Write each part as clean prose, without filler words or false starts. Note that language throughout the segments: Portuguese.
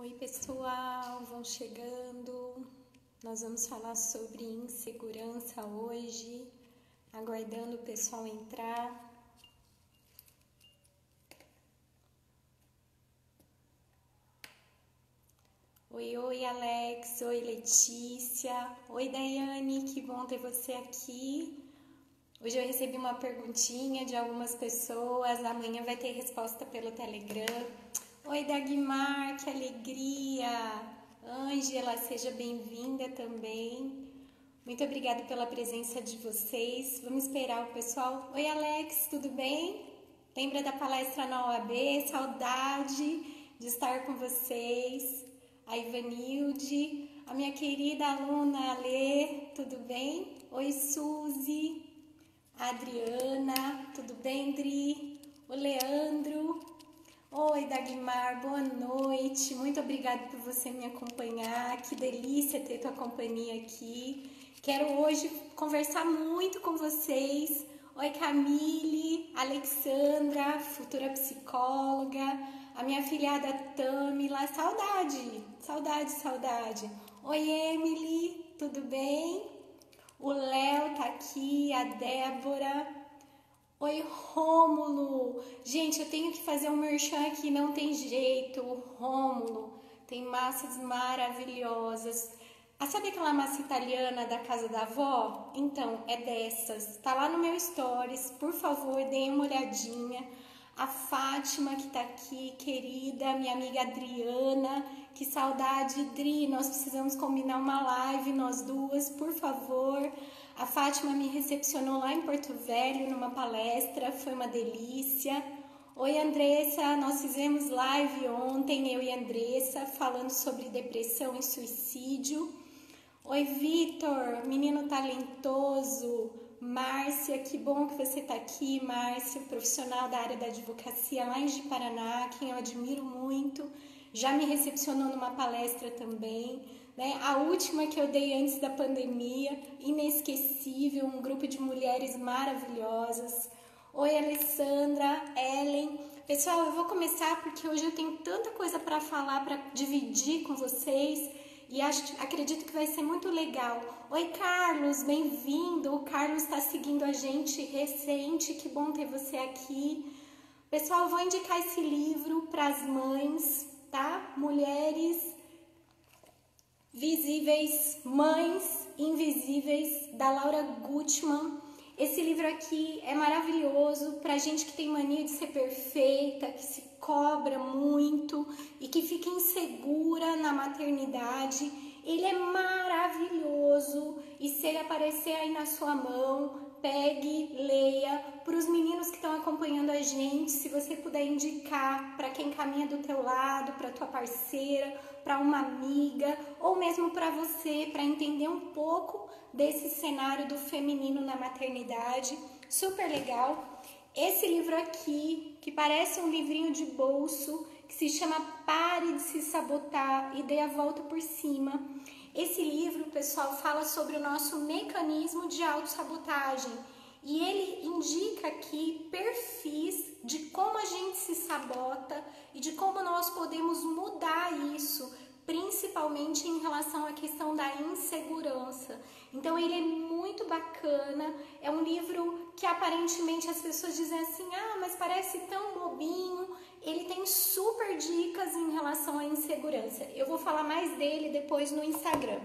Oi, pessoal, vão chegando. Nós vamos falar sobre insegurança hoje, aguardando o pessoal entrar. Oi, Alex. Oi, Letícia. Oi, Daiane, que bom ter você aqui. Hoje eu recebi uma perguntinha de algumas pessoas, amanhã vai ter resposta pelo Telegram. Oi, Dagmar, que alegria! Ângela, seja bem-vinda também. Muito obrigada pela presença de vocês. Vamos esperar o pessoal. Oi, Alex, tudo bem? Lembra da palestra na OAB? Saudade de estar com vocês. A Ivanilde, a minha querida aluna Alê, tudo bem? Oi, Suzy. A Adriana, tudo bem, Dri? O Leandro. Oi, Dagmar, boa noite. Muito obrigada por você me acompanhar. Que delícia ter tua companhia aqui. Quero hoje conversar muito com vocês. Oi, Camille, Alexandra, futura psicóloga. A minha filhada Tamila. Saudade. Oi, Emily, tudo bem? O Léo tá aqui, a Débora. Oi, Rômulo. Gente, eu tenho que fazer um merchan aqui, não tem jeito. O Rômulo tem massas maravilhosas. Sabe aquela massa italiana da casa da avó? Então, é dessas. Tá lá no meu stories. Por favor, deem uma olhadinha. A Fátima que tá aqui, querida, minha amiga Adriana. Que saudade, Dri. Nós precisamos combinar uma live, nós duas, por favor. A Fátima me recepcionou lá em Porto Velho, numa palestra, foi uma delícia. Oi, Andressa, nós fizemos live ontem, eu e a Andressa, falando sobre depressão e suicídio. Oi, Vitor, menino talentoso. Márcia, que bom que você está aqui, Márcia, profissional da área da advocacia lá em Ji-Paraná, quem eu admiro muito. Já me recepcionou numa palestra também, né? A última que eu dei antes da pandemia, inesquecível, um grupo de mulheres maravilhosas. Oi, Alessandra, Ellen. Pessoal, eu vou começar porque hoje eu tenho tanta coisa para falar, para dividir com vocês e acredito que vai ser muito legal. Oi, Carlos, bem-vindo. O Carlos está seguindo a gente recente, que bom ter você aqui. Pessoal, eu vou indicar esse livro para as mães, tá? Mulheres visíveis, mães invisíveis, da Laura Gutman. Esse livro aqui é maravilhoso para gente que tem mania de ser perfeita, que se cobra muito e que fica insegura na maternidade. Ele é maravilhoso e se ele aparecer aí na sua mão, pegue, leia. Para os meninos que estão acompanhando a gente, se você puder indicar para quem caminha do teu lado, para tua parceira, para uma amiga ou mesmo para você, para entender um pouco desse cenário do feminino na maternidade, super legal. Esse livro aqui, que parece um livrinho de bolso, que se chama Pare de se Sabotar e Dê a Volta por Cima. Esse livro, pessoal, fala sobre o nosso mecanismo de autossabotagem e ele indica aqui perfis de como a gente se sabota e de como nós podemos mudar isso, principalmente em relação à questão da insegurança. Então ele é muito bacana, é um livro que aparentemente as pessoas dizem assim, mas parece tão bobinho. Ele tem super dicas em relação à insegurança. Eu vou falar mais dele depois no Instagram.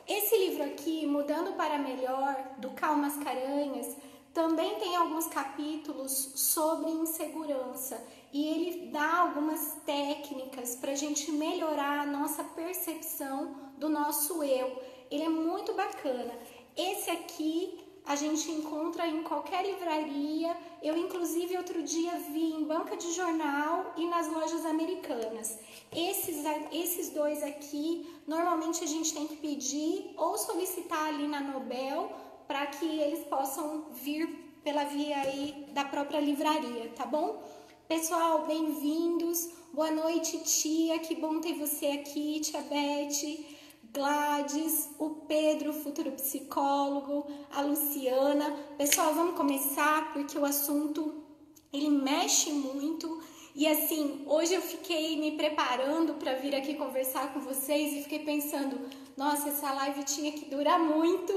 Esse livro aqui, Mudando para Melhor, do Cal Mascarenhas, também tem alguns capítulos sobre insegurança e ele dá algumas técnicas para a gente melhorar a nossa percepção do nosso eu. Ele é muito bacana. Esse aqui a gente encontra em qualquer livraria. Eu, inclusive, outro dia vi em banca de jornal e nas lojas americanas. Esses dois aqui, normalmente a gente tem que pedir ou solicitar ali na Nobel para que eles possam vir pela via aí da própria livraria, tá bom? Pessoal, bem-vindos. Boa noite, tia. Que bom ter você aqui, tia Beth, Gladys, o Pedro, futuro psicólogo, a Luciana. Pessoal, vamos começar porque o assunto ele mexe muito E assim, hoje eu fiquei me preparando para vir aqui conversar com vocês e fiquei pensando, nossa, essa live tinha que durar muito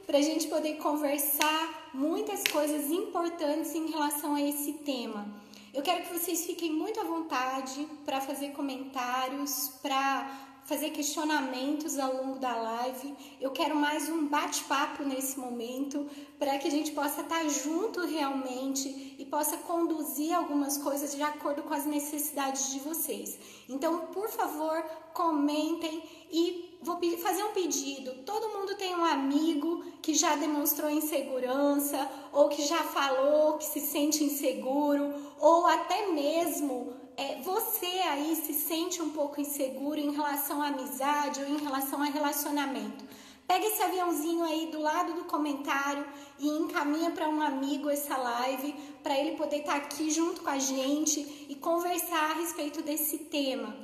para a gente poder conversar muitas coisas importantes em relação a esse tema. Eu quero que vocês fiquem muito à vontade para fazer comentários, para fazer questionamentos ao longo da live. Eu quero mais um bate-papo nesse momento, para que a gente possa estar junto realmente e possa conduzir algumas coisas de acordo com as necessidades de vocês. Então, por favor, comentem e vou fazer um pedido. Todo mundo tem um amigo que já demonstrou insegurança ou que já falou que se sente inseguro ou até mesmo você aí se sente um pouco inseguro em relação à amizade ou em relação a relacionamento. Pega esse aviãozinho aí do lado do comentário e encaminha para um amigo essa live, para ele poder estar aqui junto com a gente e conversar a respeito desse tema.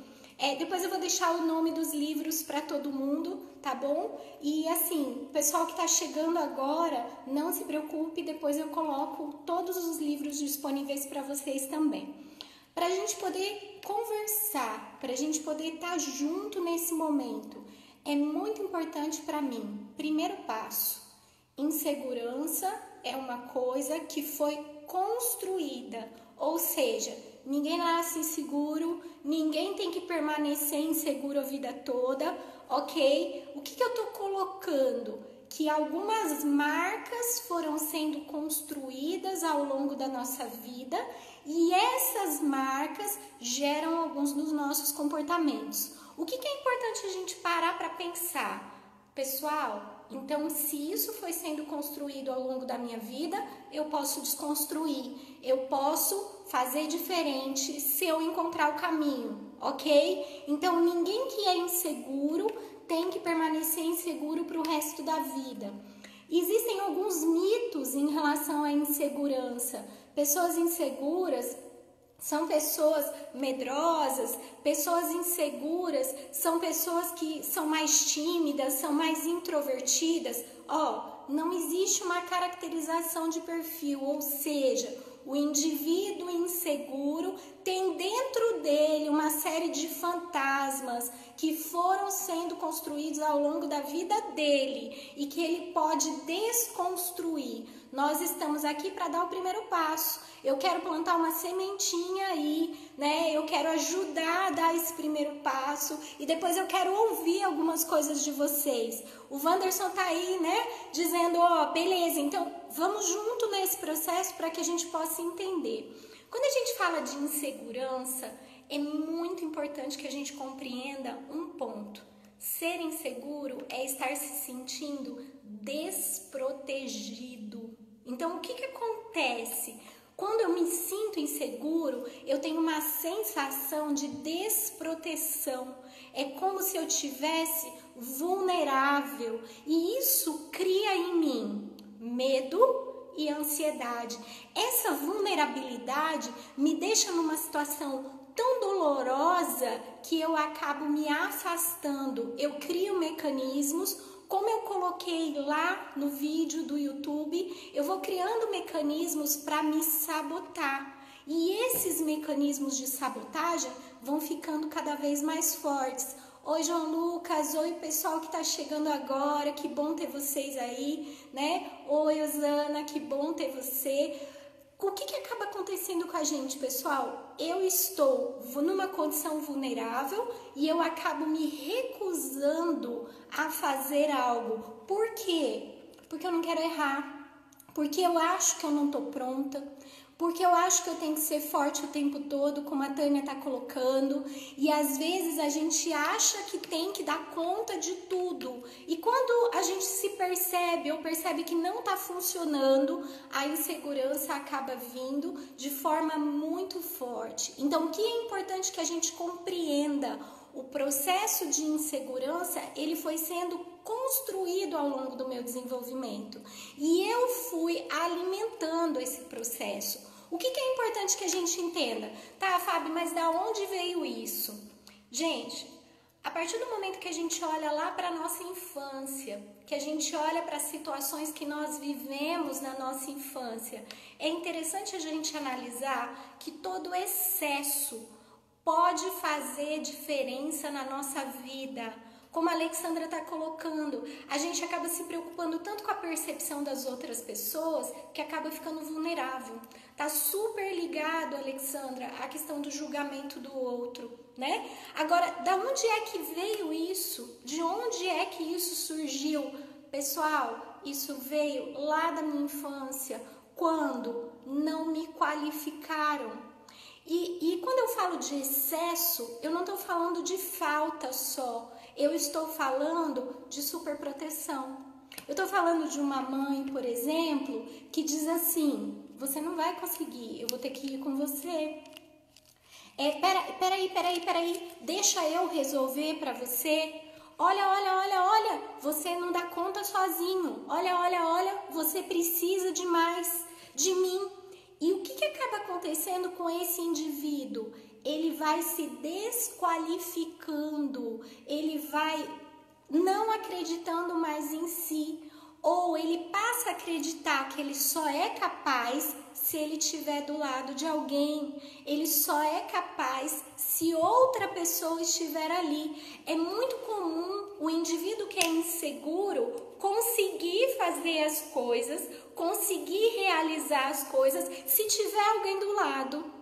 Depois eu vou deixar o nome dos livros para todo mundo, tá bom? E assim, o pessoal que está chegando agora, não se preocupe, depois eu coloco todos os livros disponíveis para vocês também. Para a gente poder conversar, para a gente poder estar junto nesse momento, é muito importante para mim. Primeiro passo, insegurança é uma coisa que foi construída, ou seja, ninguém nasce inseguro, ninguém tem que permanecer inseguro a vida toda, ok? O que eu estou colocando? Que algumas marcas foram sendo construídas ao longo da nossa vida e essas marcas geram alguns dos nossos comportamentos. O que é importante a gente parar para pensar? Pessoal, então se isso foi sendo construído ao longo da minha vida, eu posso desconstruir, eu posso fazer diferente se eu encontrar o caminho, ok? Então ninguém que é inseguro tem que permanecer inseguro para o resto da vida. Existem alguns mitos em relação à insegurança. Pessoas inseguras são pessoas medrosas, pessoas inseguras são pessoas que são mais tímidas, são mais introvertidas. Não existe uma caracterização de perfil, ou seja, o indivíduo inseguro tem dentro dele uma série de fantasmas que foram sendo construídos ao longo da vida dele e que ele pode desconstruir. Nós estamos aqui para dar o primeiro passo. Eu quero plantar uma sementinha aí, né? Eu quero ajudar a dar esse primeiro passo e depois eu quero ouvir algumas coisas de vocês. O Wanderson tá aí, né? Dizendo, beleza, então vamos junto nesse processo para que a gente possa entender. Quando a gente fala de insegurança, é muito importante que a gente compreenda um ponto. Ser inseguro é estar se sentindo desprotegido. Então, o que acontece? Quando eu me sinto inseguro, eu tenho uma sensação de desproteção. É como se eu tivesse vulnerável. E isso cria em mim medo e ansiedade. Essa vulnerabilidade me deixa numa situação tão dolorosa que eu acabo me afastando. Eu crio mecanismos, como eu coloquei lá no vídeo do YouTube, eu vou criando mecanismos para me sabotar. E esses mecanismos de sabotagem vão ficando cada vez mais fortes. Oi, João Lucas, oi pessoal que está chegando agora, que bom ter vocês aí, né? Oi, Osana, que bom ter você. O que acaba acontecendo com a gente, pessoal? Eu estou numa condição vulnerável e eu acabo me recusando a fazer algo. Por quê? Porque eu não quero errar, porque eu acho que eu não estou pronta, porque eu acho que eu tenho que ser forte o tempo todo, como a Tânia está colocando, e às vezes a gente acha que tem que dar conta de tudo. E quando a gente se percebe ou percebe que não está funcionando, a insegurança acaba vindo de forma muito forte. Então, o que é importante que a gente compreenda? O processo de insegurança, ele foi sendo construído ao longo do meu desenvolvimento. E eu fui alimentando esse processo. O que é importante que a gente entenda? Tá, Fábio, mas da onde veio isso? Gente, A partir do momento que a gente olha lá para a nossa infância, que a gente olha para as situações que nós vivemos na nossa infância, é interessante a gente analisar que todo excesso pode fazer diferença na nossa vida. Como a Alexandra está colocando, a gente acaba se preocupando tanto com a percepção das outras pessoas que acaba ficando vulnerável. Tá super ligado, Alexandra, à questão do julgamento do outro, né? Agora, da onde é que veio isso? De onde é que isso surgiu? Pessoal, isso veio lá da minha infância, quando não me qualificaram. E quando eu falo de excesso, eu não estou falando de falta só, eu estou falando de superproteção. Eu estou falando de uma mãe, por exemplo, que diz assim: você não vai conseguir, eu vou ter que ir com você. Peraí, deixa eu resolver para você. Olha, você não dá conta sozinho. Olha, você precisa demais de mim. E o que acaba acontecendo com esse indivíduo? Ele vai se desqualificando, ele vai não acreditando mais em si, ou ele passa a acreditar que ele só é capaz se ele estiver do lado de alguém, ele só é capaz se outra pessoa estiver ali. É muito comum o indivíduo que é inseguro conseguir fazer as coisas, conseguir realizar as coisas se tiver alguém do lado.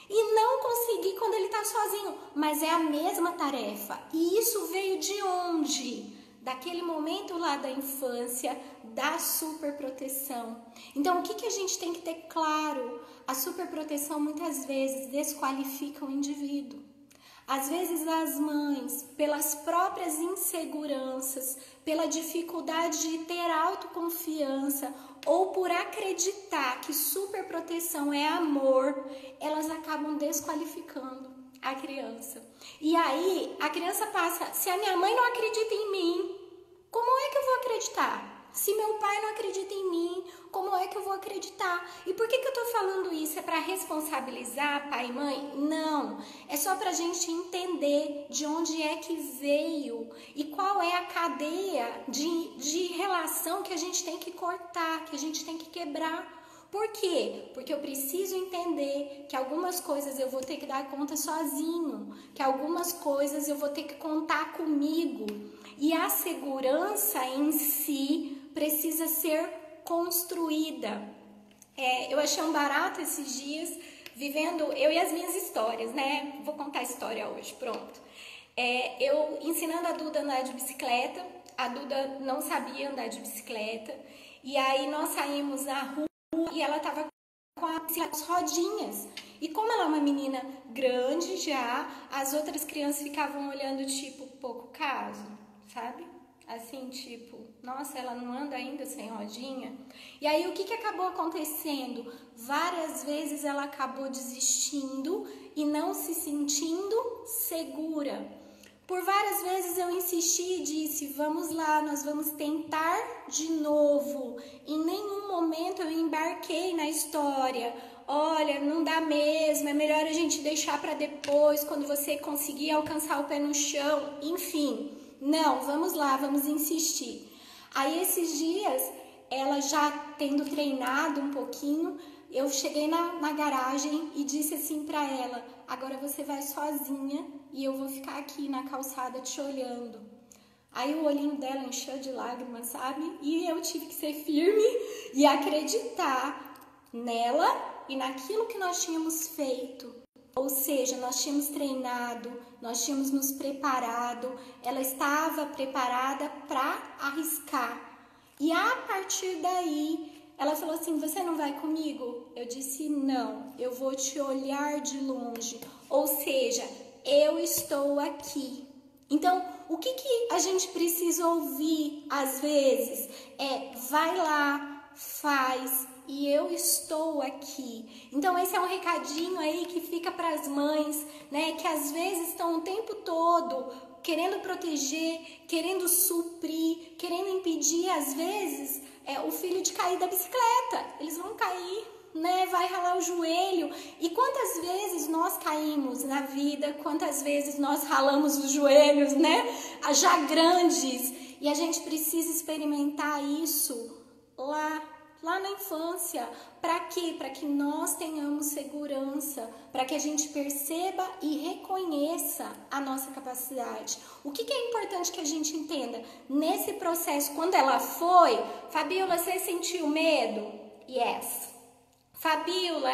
E não conseguir quando ele está sozinho, mas é a mesma tarefa. E isso veio de onde? Daquele momento lá da infância, da superproteção. Então, o que a gente tem que ter claro? A superproteção muitas vezes desqualifica o indivíduo. Às vezes as mães, pelas próprias inseguranças, pela dificuldade de ter autoconfiança ou por acreditar que superproteção é amor, elas acabam desqualificando a criança. E aí a criança passa: se a minha mãe não acredita em mim, como é que eu vou acreditar? Se meu pai não acredita em mim, como é que eu vou acreditar? E por que eu tô falando isso? É para responsabilizar pai e mãe? Não, é só pra gente entender de onde é que veio e qual é a cadeia de relação que a gente tem que cortar, que a gente tem que quebrar. Por quê? Porque eu preciso entender que algumas coisas eu vou ter que dar conta sozinho, que algumas coisas eu vou ter que contar comigo. E a segurança em si precisa ser construída. Eu achei um barato esses dias, vivendo eu e as minhas histórias, né? Vou contar a história hoje, pronto. Eu ensinando a Duda a andar de bicicleta, a Duda não sabia andar de bicicleta, e aí nós saímos na rua e ela tava com as rodinhas. E como ela é uma menina grande já, as outras crianças ficavam olhando tipo, pouco caso, sabe? Assim, tipo, nossa, ela não anda ainda sem rodinha. E aí o que acabou acontecendo? Várias vezes ela acabou desistindo e não se sentindo segura. Por várias vezes eu insisti e disse: vamos lá, nós vamos tentar de novo. Em nenhum momento eu embarquei na história: olha, não dá mesmo, é melhor a gente deixar para depois, quando você conseguir alcançar o pé no chão, enfim. Não, vamos lá, vamos insistir. Aí esses dias, ela já tendo treinado um pouquinho, eu cheguei na garagem e disse assim pra ela: agora você vai sozinha e eu vou ficar aqui na calçada te olhando. Aí o olhinho dela encheu de lágrimas, sabe? E eu tive que ser firme e acreditar nela e naquilo que nós tínhamos feito. Ou seja, nós tínhamos treinado, nós tínhamos nos preparado, ela estava preparada para arriscar. E a partir daí, ela falou assim: você não vai comigo? Eu disse: não, eu vou te olhar de longe. Ou seja, eu estou aqui. Então, o que a gente precisa ouvir às vezes vai lá, faz, e eu estou aqui. Então esse é um recadinho aí que fica para as mães, né, que às vezes estão o tempo todo querendo proteger, querendo suprir, querendo impedir às vezes o filho de cair da bicicleta. Eles vão cair, né? Vai ralar o joelho. E quantas vezes nós caímos na vida, quantas vezes nós ralamos os joelhos, né? Já grandes. E a gente precisa experimentar isso lá na infância. Para quê? Para que nós tenhamos segurança, para que a gente perceba e reconheça a nossa capacidade. O que é importante que a gente entenda? Nesse processo, quando ela foi, Fabiola, você sentiu medo? Yes. Fabiola,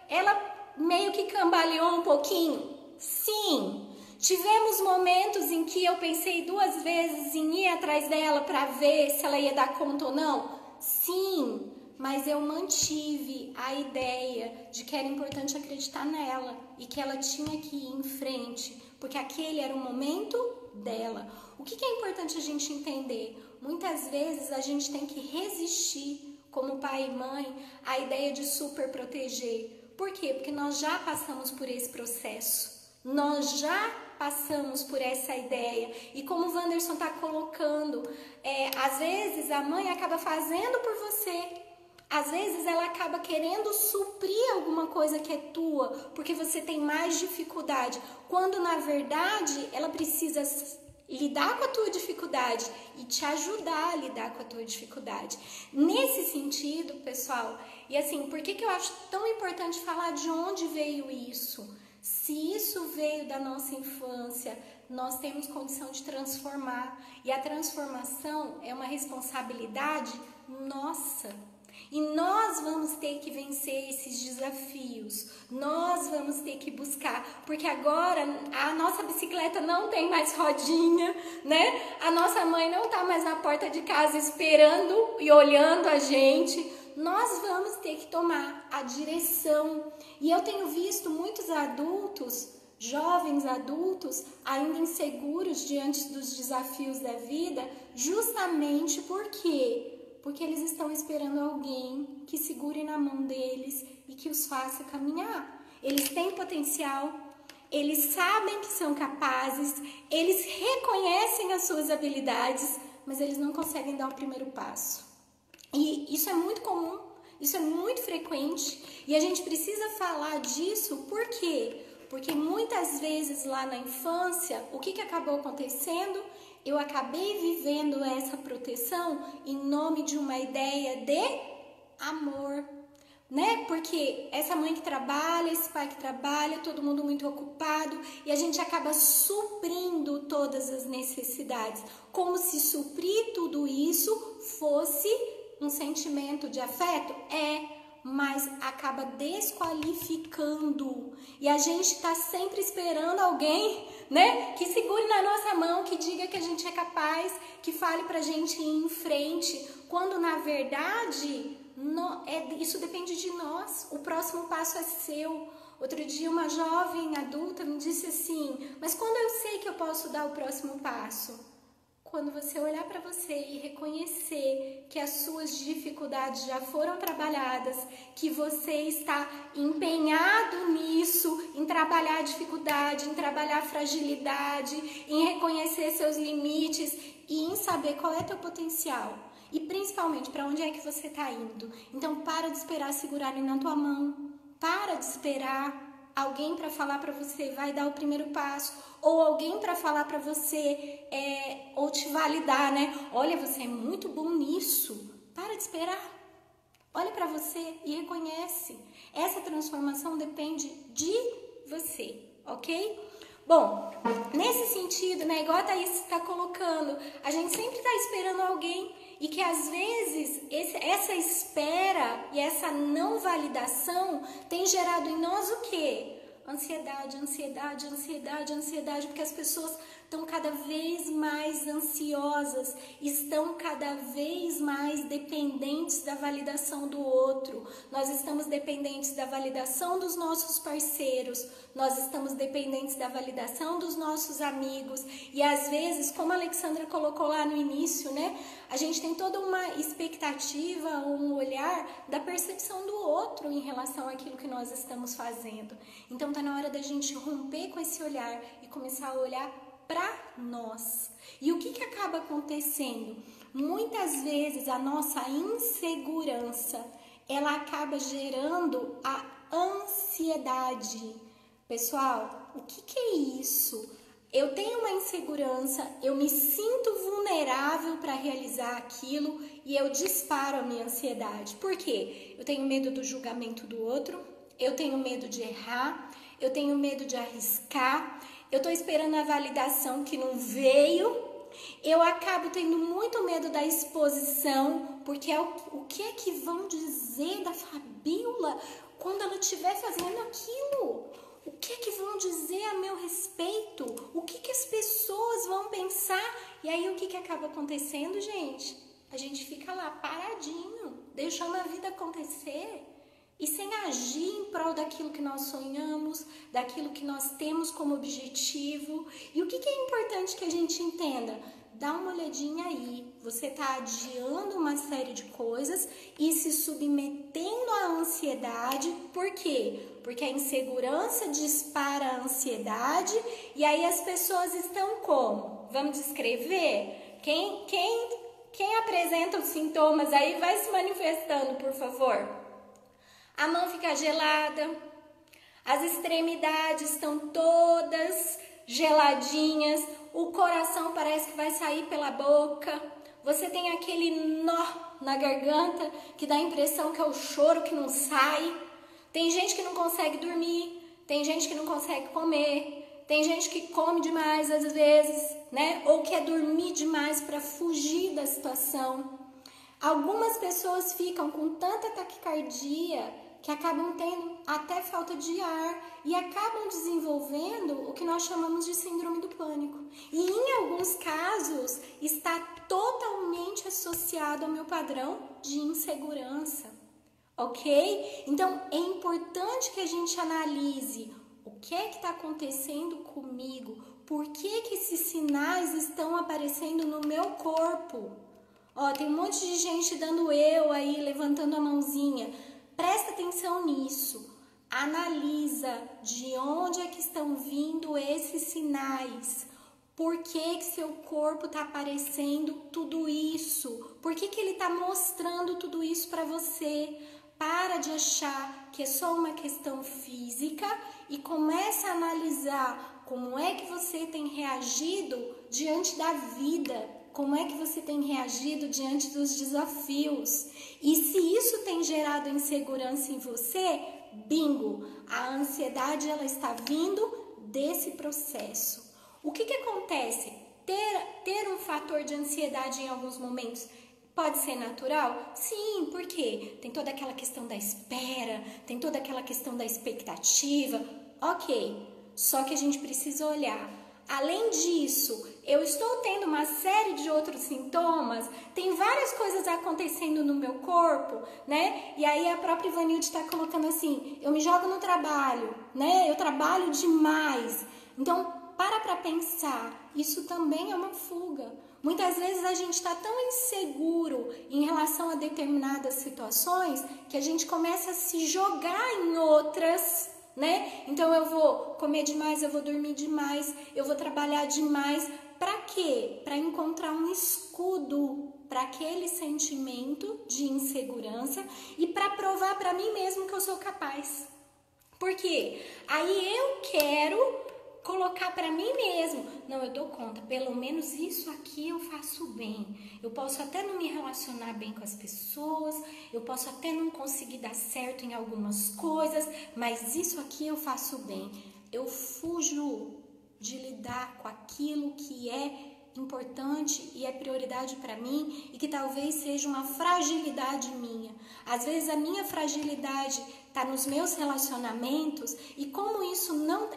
ela meio que cambaleou um pouquinho? Sim. Tivemos momentos em que eu pensei 2 vezes em ir atrás dela para ver se ela ia dar conta ou não? Sim, mas eu mantive a ideia de que era importante acreditar nela e que ela tinha que ir em frente, porque aquele era o momento dela. O que é importante a gente entender? Muitas vezes a gente tem que resistir, como pai e mãe, à ideia de super proteger. Por quê? Porque nós já passamos por esse processo. Nós já passamos por essa ideia. E como o Wanderson está colocando, às vezes a mãe acaba fazendo por você. Às vezes ela acaba querendo suprir alguma coisa que é tua, porque você tem mais dificuldade. Quando na verdade ela precisa lidar com a tua dificuldade e te ajudar a lidar com a tua dificuldade. Nesse sentido, pessoal, e assim, por que eu acho tão importante falar de onde veio isso? Se isso veio da nossa infância, nós temos condição de transformar. E a transformação é uma responsabilidade nossa. E nós vamos ter que vencer esses desafios. Nós vamos ter que buscar. Porque agora a nossa bicicleta não tem mais rodinha, né? A nossa mãe não está mais na porta de casa esperando e olhando a gente. Nós vamos ter que tomar a direção. E eu tenho visto muitos adultos, jovens adultos, ainda inseguros diante dos desafios da vida, justamente porque eles estão esperando alguém que segure na mão deles e que os faça caminhar. Eles têm potencial, eles sabem que são capazes, eles reconhecem as suas habilidades, mas eles não conseguem dar o primeiro passo. E isso é muito comum, isso é muito frequente e a gente precisa falar disso, por quê? Porque muitas vezes lá na infância, o que acabou acontecendo? Eu acabei vivendo essa proteção em nome de uma ideia de amor, né? Porque essa mãe que trabalha, esse pai que trabalha, todo mundo muito ocupado e a gente acaba suprindo todas as necessidades, como se suprir tudo isso fosse um sentimento de afeto? Mas acaba desqualificando. E a gente está sempre esperando alguém, né, que segure na nossa mão, que diga que a gente é capaz, que fale pra gente ir em frente, quando na verdade isso depende de nós. O próximo passo é seu. Outro dia uma jovem adulta me disse assim: mas quando eu sei que eu posso dar o próximo passo? Quando você olhar para você e reconhecer que as suas dificuldades já foram trabalhadas, que você está empenhado nisso, em trabalhar a dificuldade, em trabalhar a fragilidade, em reconhecer seus limites e em saber qual é teu potencial. E principalmente, para onde é que você está indo. Então, para de esperar segurarem na tua mão. Para de esperar alguém para falar para você, vai dar o primeiro passo, ou alguém para falar para você, ou te validar, né? Olha, você é muito bom nisso. Para de esperar. Olha para você e reconhece. Essa transformação depende de você, ok? Bom, nesse sentido, né, igual a Thaís está colocando, a gente sempre está esperando alguém e que às vezes essa espera e essa não validação tem gerado em nós o quê? Ansiedade, ansiedade, ansiedade, ansiedade, porque as pessoas estão cada vez mais ansiosas, estão cada vez mais dependentes da validação do outro. Nós estamos dependentes da validação dos nossos parceiros, nós estamos dependentes da validação dos nossos amigos e às vezes, como a Alexandra colocou lá no início, né, a gente tem toda uma expectativa, um olhar da percepção do outro em relação àquilo que nós estamos fazendo. Então tá na hora da gente romper com esse olhar e começar a olhar para nós. E o que acaba acontecendo? Muitas vezes a nossa insegurança, ela acaba gerando a ansiedade. Pessoal, o que é isso? Eu tenho uma insegurança, eu me sinto vulnerável para realizar aquilo e eu disparo a minha ansiedade. Por quê? Eu tenho medo do julgamento do outro, eu tenho medo de errar, eu tenho medo de arriscar, eu estou esperando a validação que não veio. Eu acabo tendo muito medo da exposição, porque o que é que vão dizer da Fabíola quando ela estiver fazendo aquilo? O que é que vão dizer a meu respeito? O que as pessoas vão pensar? E aí o que acaba acontecendo, gente? A gente fica lá paradinho, deixando a vida acontecer e sem agir em prol daquilo que nós sonhamos, daquilo que nós temos como objetivo. E o que é importante que a gente entenda? Dá uma olhadinha aí, você está adiando uma série de coisas e se submetendo à ansiedade. Por quê? Porque a insegurança dispara a ansiedade e aí as pessoas estão como? Vamos descrever? Quem apresenta os sintomas aí vai se manifestando, por favor. A mão fica gelada, as extremidades estão todas geladinhas, o coração parece que vai sair pela boca, você tem aquele nó na garganta que dá a impressão que é o choro que não sai. Tem gente que não consegue dormir, tem gente que não consegue comer, tem gente que come demais às vezes, né? Ou quer dormir demais para fugir da situação. Algumas pessoas ficam com tanta taquicardia que acabam tendo até falta de ar e acabam desenvolvendo o que nós chamamos de síndrome do pânico. E em alguns casos está totalmente associado ao meu padrão de insegurança, ok? Então é importante que a gente analise o que é que está acontecendo comigo, por que esses sinais estão aparecendo no meu corpo. Ó, tem um monte de gente dando eu aí, levantando a mãozinha. Presta atenção nisso. Analisa de onde é que estão vindo esses sinais. Por que seu corpo está aparecendo tudo isso? Por que ele está mostrando tudo isso para você? Para de achar que é só uma questão física e começa a analisar como é que você tem reagido diante da vida. Como é que você tem reagido diante dos desafios? E se isso tem gerado insegurança em você, bingo, a ansiedade ela está vindo desse processo. O que acontece? Ter um fator de ansiedade em alguns momentos pode ser natural? Sim, porque tem toda aquela questão da espera, tem toda aquela questão da expectativa. Ok, só que a gente precisa olhar. Além disso, eu estou tendo uma série de outros sintomas, tem várias coisas acontecendo no meu corpo, né? E aí a própria Ivanilde está colocando assim, eu me jogo no trabalho, né? Eu trabalho demais. Então, para pensar, isso também é uma fuga. Muitas vezes a gente está tão inseguro em relação a determinadas situações que a gente começa a se jogar em outras, né? Então eu vou comer demais, eu vou dormir demais, eu vou trabalhar demais. Para quê? Para encontrar um escudo para aquele sentimento de insegurança e para provar para mim mesmo que eu sou capaz. Por quê? Aí eu quero colocar para mim mesmo, não, eu dou conta, pelo menos isso aqui eu faço bem. Eu posso até não me relacionar bem com as pessoas, eu posso até não conseguir dar certo em algumas coisas, mas isso aqui eu faço bem. Eu fujo de lidar com aquilo que é importante e é prioridade para mim e que talvez seja uma fragilidade minha. Às vezes a minha fragilidade está nos meus relacionamentos e como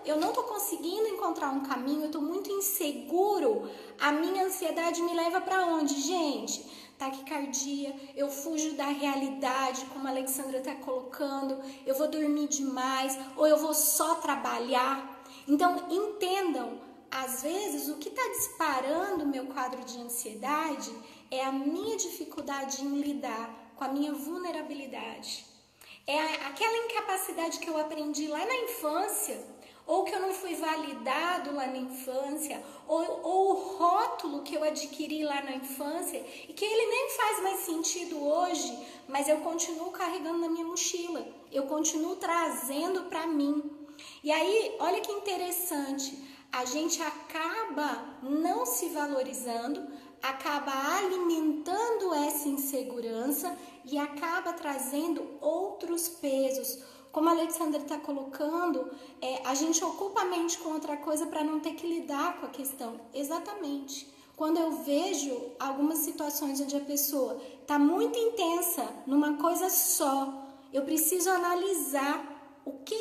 eu não estou conseguindo encontrar um caminho, eu estou muito inseguro, a minha ansiedade me leva para onde, gente? Taquicardia, eu fujo da realidade, como a Alexandra está colocando, eu vou dormir demais ou eu vou só trabalhar. Então entendam, às vezes, o que está disparando o meu quadro de ansiedade é a minha dificuldade em lidar com a minha vulnerabilidade. É aquela incapacidade que eu aprendi lá na infância, ou que eu não fui validado lá na infância, ou o rótulo que eu adquiri lá na infância e que ele nem faz mais sentido hoje, mas eu continuo carregando na minha mochila, eu continuo trazendo para mim. E aí, olha que interessante, a gente acaba não se valorizando, acaba alimentando essa insegurança e acaba trazendo outros pesos. Como a Alexandra está colocando, a gente ocupa a mente com outra coisa para não ter que lidar com a questão. Exatamente. Quando eu vejo algumas situações onde a pessoa está muito intensa numa coisa só, eu preciso analisar o que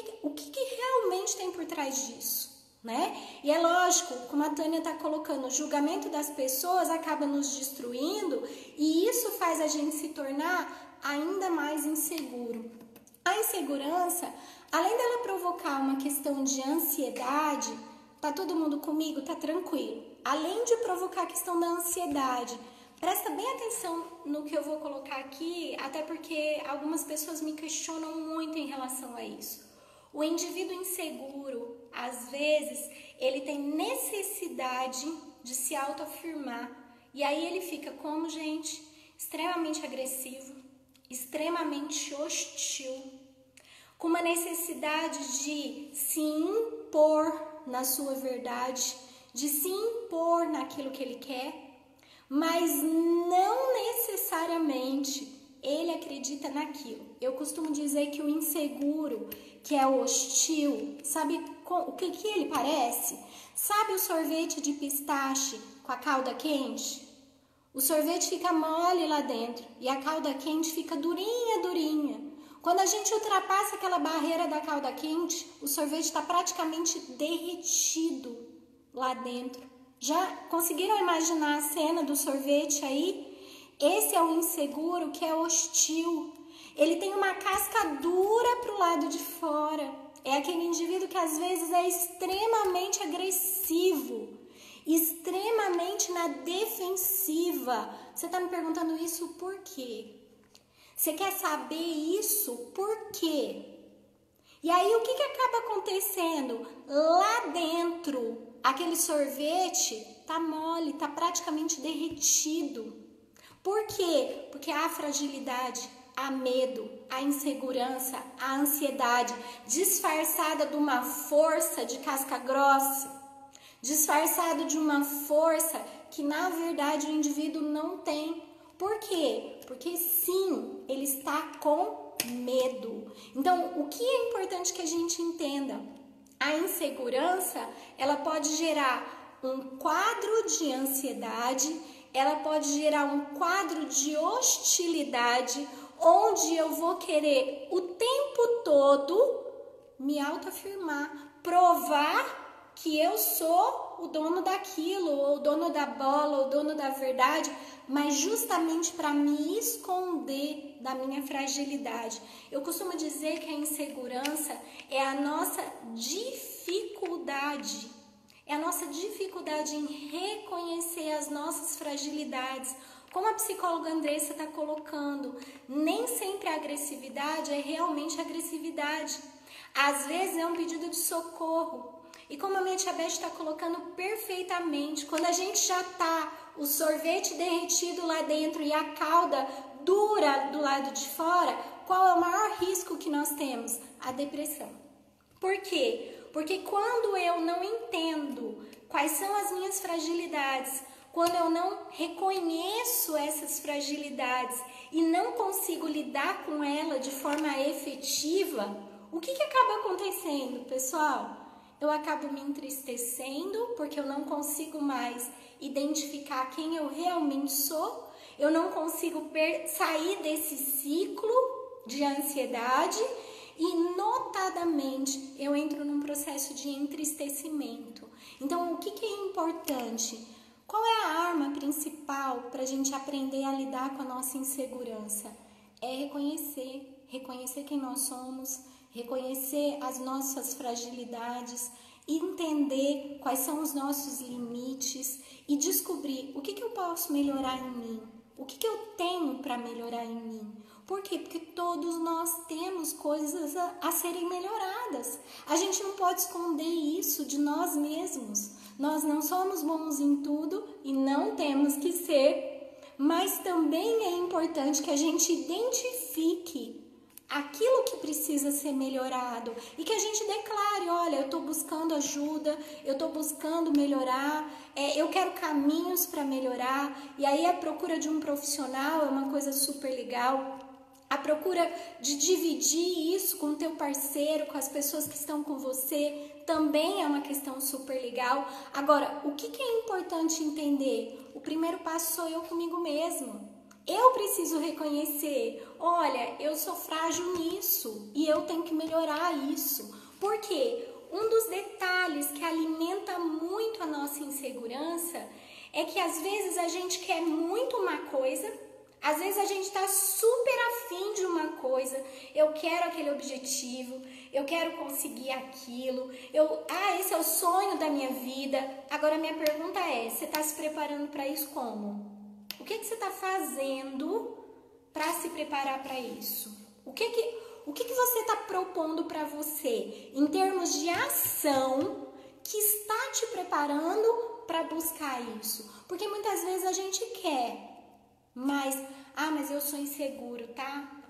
realmente tem por trás disso, né? E é lógico, como a Tânia está colocando, o julgamento das pessoas acaba nos destruindo e isso faz a gente se tornar ainda mais inseguro. A insegurança, além dela provocar uma questão de ansiedade, tá todo mundo comigo? Tá tranquilo. Além de provocar a questão da ansiedade, presta bem atenção no que eu vou colocar aqui, até porque algumas pessoas me questionam muito em relação a isso. O indivíduo inseguro, às vezes, ele tem necessidade de se autoafirmar. E aí ele fica como, gente? Extremamente agressivo, extremamente hostil, com uma necessidade de se impor na sua verdade, de se impor naquilo que ele quer, mas não necessariamente ele acredita naquilo. Eu costumo dizer que o inseguro, que é o hostil, sabe o que ele parece? Sabe o sorvete de pistache com a calda quente? O sorvete fica mole lá dentro e a calda quente fica durinha, durinha. Quando a gente ultrapassa aquela barreira da calda quente, o sorvete está praticamente derretido lá dentro. Já conseguiram imaginar a cena do sorvete aí? Esse é o inseguro, que é hostil. Ele tem uma casca dura para o lado de fora. É aquele indivíduo que às vezes é extremamente agressivo, extremamente na defensiva. Você está me perguntando isso por quê? Você quer saber isso por quê? E aí o que acaba acontecendo? Lá dentro, aquele sorvete tá mole, tá praticamente derretido. Por quê? Porque há fragilidade, há medo, há insegurança, há ansiedade, disfarçada de uma força de casca grossa, disfarçado de uma força que na verdade o indivíduo não tem. Por quê? Porque sim, ele está com medo. Então, o que é importante que a gente entenda? A insegurança, ela pode gerar um quadro de ansiedade, ela pode gerar um quadro de hostilidade, onde eu vou querer o tempo todo me autoafirmar, provar que eu sou o dono daquilo, ou o dono da bola, ou o dono da verdade, mas justamente para me esconder da minha fragilidade. Eu costumo dizer que a insegurança é a nossa dificuldade, é a nossa dificuldade em reconhecer as nossas fragilidades. Como a psicóloga Andressa está colocando, nem sempre a agressividade é realmente agressividade. Às vezes é um pedido de socorro. E como a minha tia Beth está colocando perfeitamente, quando a gente já está o sorvete derretido lá dentro e a calda dura do lado de fora, qual é o maior risco que nós temos? A depressão. Por quê? Porque quando eu não entendo quais são as minhas fragilidades, quando eu não reconheço essas fragilidades e não consigo lidar com ela de forma efetiva, o que acaba acontecendo, pessoal? Eu acabo me entristecendo porque eu não consigo mais identificar quem eu realmente sou, eu não consigo sair desse ciclo de ansiedade e, notadamente, eu entro num processo de entristecimento. Então, o que é importante? Qual é a arma principal para a gente aprender a lidar com a nossa insegurança? É reconhecer quem nós somos, reconhecer as nossas fragilidades, entender quais são os nossos limites e descobrir o que eu posso melhorar em mim, O que eu tenho para melhorar em mim? Por quê? Porque todos nós temos coisas a serem melhoradas. A gente não pode esconder isso de nós mesmos. Nós não somos bons em tudo e não temos que ser, mas também é importante que a gente identifique aquilo que precisa ser melhorado e que a gente declare, olha, eu estou buscando ajuda, eu estou buscando melhorar, eu quero caminhos para melhorar. E aí a procura de um profissional é uma coisa super legal. A procura de dividir isso com o teu parceiro, com as pessoas que estão com você, também é uma questão super legal. Agora, o que é importante entender? O primeiro passo sou eu comigo mesmo. Eu preciso reconhecer, olha, eu sou frágil nisso e eu tenho que melhorar isso. Por quê? Um dos detalhes que alimenta muito a nossa insegurança é que às vezes a gente quer muito uma coisa, às vezes a gente está super afim de uma coisa, eu quero aquele objetivo, eu quero conseguir aquilo, esse é o sonho da minha vida. Agora minha pergunta é, você está se preparando para isso como? O que você está fazendo para se preparar para isso? O que você está propondo para você em termos de ação que está te preparando para buscar isso? Porque muitas vezes a gente quer, mas eu sou inseguro, tá?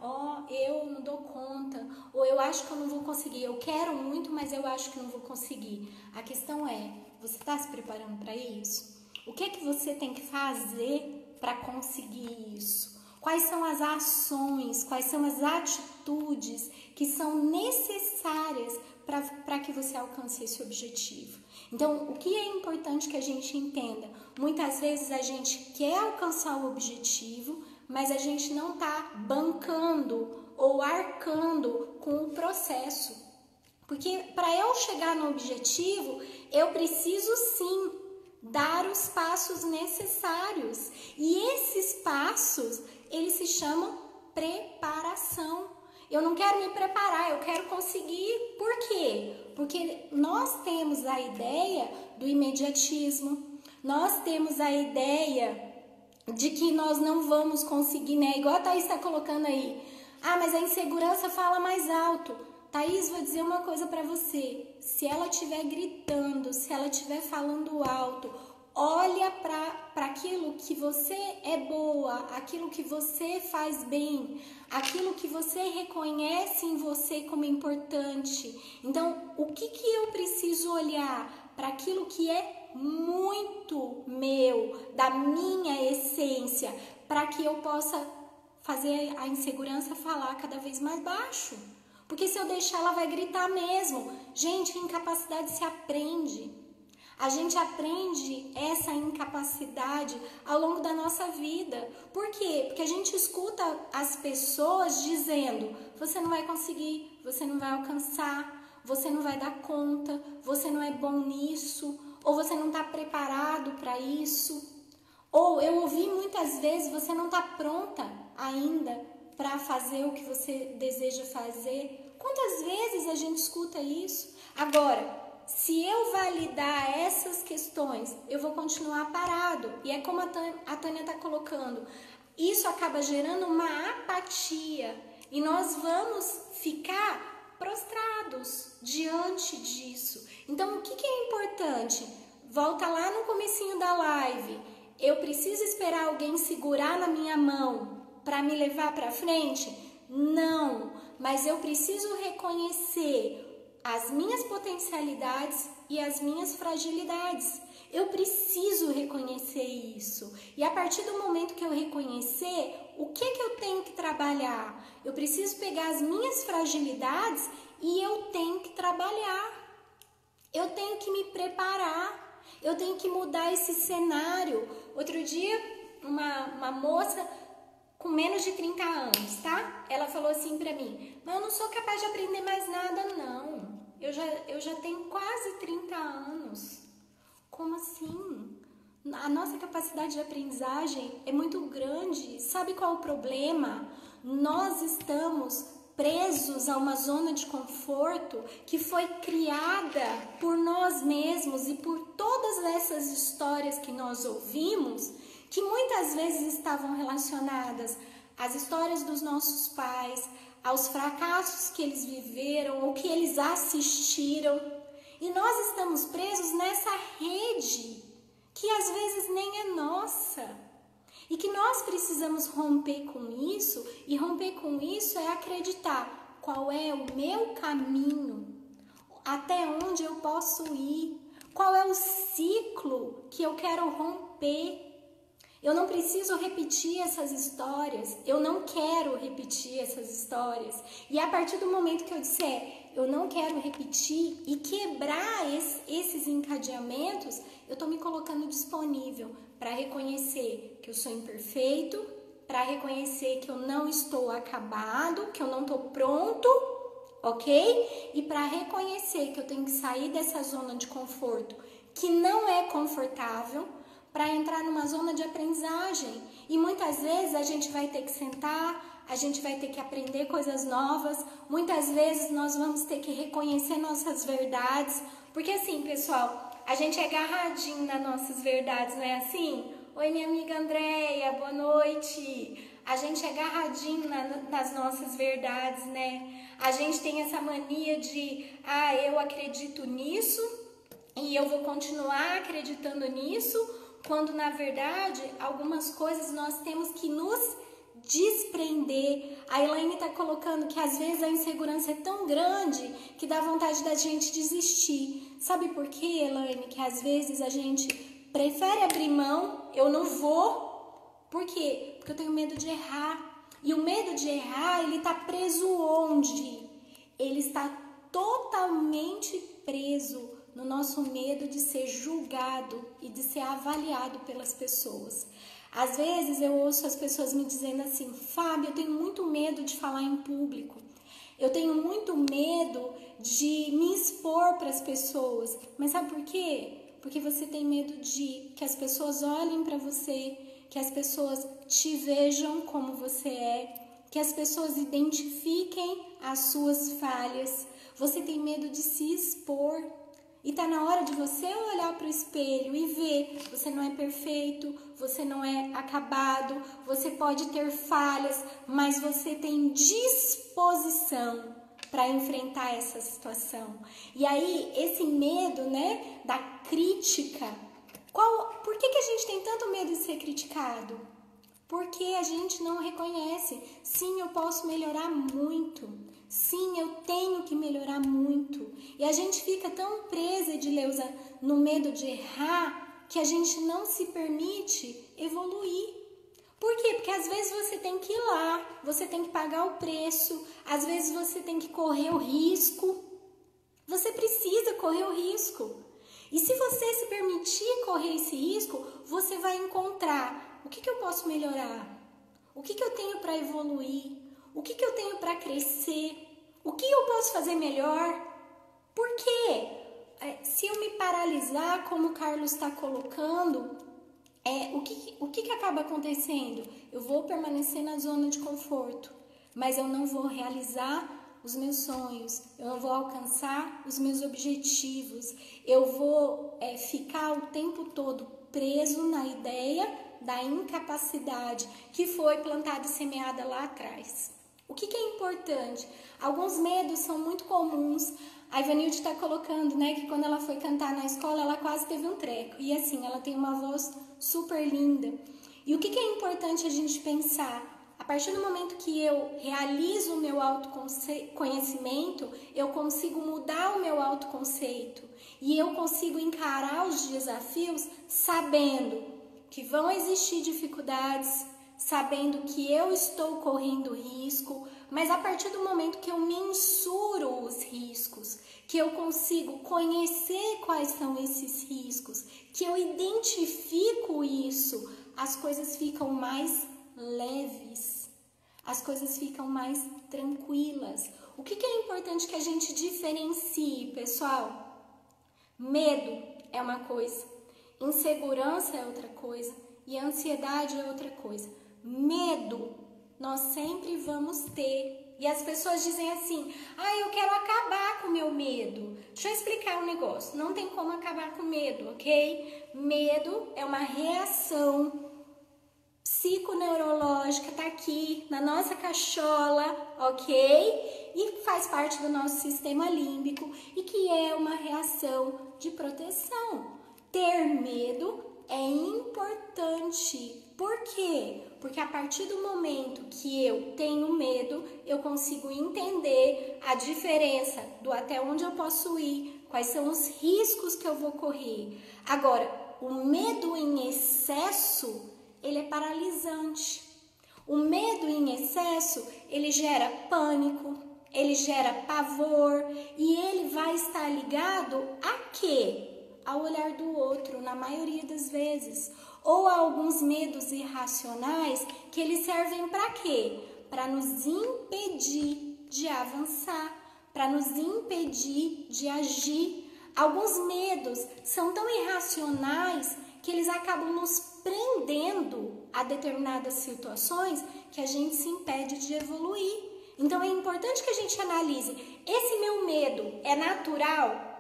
Eu não dou conta, ou eu acho que eu não vou conseguir. Eu quero muito, mas eu acho que não vou conseguir. A questão é, você está se preparando para isso? O que você tem que fazer para conseguir isso? Quais são as ações, quais são as atitudes que são necessárias para que você alcance esse objetivo? Então, o que é importante que a gente entenda? Muitas vezes a gente quer alcançar o objetivo, mas a gente não está bancando ou arcando com o processo. Porque para eu chegar no objetivo, eu preciso sim dar os passos necessários. E esses passos, eles se chamam preparação. Eu não quero me preparar, eu quero conseguir. Por quê? Porque nós temos a ideia do imediatismo. Nós temos a ideia de que nós não vamos conseguir, né? Igual a Thaís está colocando aí. Mas a insegurança fala mais alto. Thaís, vou dizer uma coisa para você. Se ela estiver gritando, se ela estiver falando alto, olha para aquilo que você é boa, aquilo que você faz bem, aquilo que você reconhece em você como importante. Então, o que eu preciso olhar? Para aquilo que é muito meu, da minha essência, para que eu possa fazer a insegurança falar cada vez mais baixo. Porque se eu deixar, ela vai gritar mesmo. Gente, incapacidade se aprende. A gente aprende essa incapacidade ao longo da nossa vida. Por quê? Porque a gente escuta as pessoas dizendo: você não vai conseguir, você não vai alcançar, você não vai dar conta, você não é bom nisso, ou você não está preparado para isso. Ou eu ouvi muitas vezes: você não está pronta ainda para fazer o que você deseja fazer. Quantas vezes a gente escuta isso? Agora, se eu validar essas questões, eu vou continuar parado. E é como a Tânia está colocando, isso acaba gerando uma apatia. E nós vamos ficar prostrados diante disso. Então, o que é importante? Volta lá no comecinho da live. Eu preciso esperar alguém segurar na minha mão para me levar para frente? Não, mas eu preciso reconhecer as minhas potencialidades e as minhas fragilidades. Eu preciso reconhecer isso. E a partir do momento que eu reconhecer, o que eu tenho que trabalhar? Eu preciso pegar as minhas fragilidades e eu tenho que trabalhar. Eu tenho que me preparar. Eu tenho que mudar esse cenário. Outro dia, uma moça com menos de 30 anos, tá? Ela falou assim pra mim: mas eu não sou capaz de aprender mais nada, não. Eu já tenho quase 30 anos. Como assim? A nossa capacidade de aprendizagem é muito grande. Sabe qual é o problema? Nós estamos presos a uma zona de conforto que foi criada por nós mesmos e por todas essas histórias que nós ouvimos, que muitas vezes estavam relacionadas às histórias dos nossos pais, aos fracassos que eles viveram ou que eles assistiram. E nós estamos presos nessa rede que às vezes nem é nossa. E que nós precisamos romper com isso, e romper com isso é acreditar qual é o meu caminho, até onde eu posso ir, qual é o ciclo que eu quero romper. Eu não preciso repetir essas histórias, eu não quero repetir essas histórias. E a partir do momento que eu disser, eu não quero repetir e quebrar esses encadeamentos, eu estou me colocando disponível para reconhecer que eu sou imperfeito, para reconhecer que eu não estou acabado, que eu não estou pronto, ok? E para reconhecer que eu tenho que sair dessa zona de conforto, que não é confortável, para entrar numa zona de aprendizagem. E muitas vezes a gente vai ter que sentar, a gente vai ter que aprender coisas novas, muitas vezes nós vamos ter que reconhecer nossas verdades, porque assim, pessoal, a gente é agarradinho nas nossas verdades, não é assim? Oi, minha amiga Andréia, boa noite! A gente é agarradinho nas nossas verdades, né? A gente tem essa mania de, eu acredito nisso e eu vou continuar acreditando nisso, quando na verdade algumas coisas nós temos que nos desprender. A Elaine está colocando que às vezes a insegurança é tão grande que dá vontade da gente desistir. Sabe por quê, Elaine? Que às vezes a gente prefere abrir mão, eu não vou. Por quê? Porque eu tenho medo de errar. E o medo de errar, ele está preso onde? Ele está totalmente preso no nosso medo de ser julgado e de ser avaliado pelas pessoas. Às vezes eu ouço as pessoas me dizendo assim, Fábio, eu tenho muito medo de falar em público. Eu tenho muito medo de me expor para as pessoas. Mas sabe por quê? Porque você tem medo de que as pessoas olhem para você, que as pessoas te vejam como você é, que as pessoas identifiquem as suas falhas. Você tem medo de se expor. E tá na hora de você olhar para o espelho e ver, você não é perfeito, você não é acabado, você pode ter falhas, mas você tem disposição para enfrentar essa situação. E aí, esse medo, né, da crítica, por que a gente tem tanto medo de ser criticado? Porque a gente não reconhece, sim, eu posso melhorar muito. Sim, eu tenho que melhorar muito. E a gente fica tão presa, Edileuza, no medo de errar, que a gente não se permite evoluir. Por quê? Porque às vezes você tem que ir lá, você tem que pagar o preço, às vezes você tem que correr o risco. Você precisa correr o risco. E se você se permitir correr esse risco, você vai encontrar o que eu posso melhorar, o que eu tenho para evoluir, o que eu tenho para crescer, o que eu posso fazer melhor. Por quê? Se eu me paralisar, como o Carlos está colocando, o que acaba acontecendo? Eu vou permanecer na zona de conforto, mas eu não vou realizar os meus sonhos, eu não vou alcançar os meus objetivos, eu vou ficar o tempo todo preso na ideia da incapacidade que foi plantada e semeada lá atrás. O que é importante? Alguns medos são muito comuns. A Ivanilde está colocando, né, que quando ela foi cantar na escola, ela quase teve um treco. E assim, ela tem uma voz super linda. E o que é importante a gente pensar? A partir do momento que eu realizo o meu autoconhecimento, eu consigo mudar o meu autoconceito. E eu consigo encarar os desafios sabendo que vão existir dificuldades, sabendo que eu estou correndo risco, mas a partir do momento que eu mensuro os riscos, que eu consigo conhecer quais são esses riscos, que eu identifico isso, as coisas ficam mais leves, as coisas ficam mais tranquilas. O que é importante que a gente diferencie, pessoal? Medo é uma coisa, insegurança é outra coisa e ansiedade é outra coisa. Medo nós sempre vamos ter. E as pessoas dizem assim, eu quero acabar com o meu medo. Deixa eu explicar um negócio, não tem como acabar com medo, ok? Medo é uma reação psiconeurológica, tá aqui na nossa cachola, ok? E faz parte do nosso sistema límbico e que é uma reação de proteção. Ter medo é importante. Por quê? Porque a partir do momento que eu tenho medo, eu consigo entender a diferença do até onde eu posso ir, quais são os riscos que eu vou correr. Agora, o medo em excesso, ele é paralisante. O medo em excesso, ele gera pânico, ele gera pavor e ele vai estar ligado a quê? Ao olhar do outro, na maioria das vezes. Ou a alguns medos irracionais que eles servem para quê? Para nos impedir de avançar, para nos impedir de agir. Alguns medos são tão irracionais que eles acabam nos prendendo a determinadas situações que a gente se impede de evoluir. Então é importante que a gente analise, esse meu medo é natural?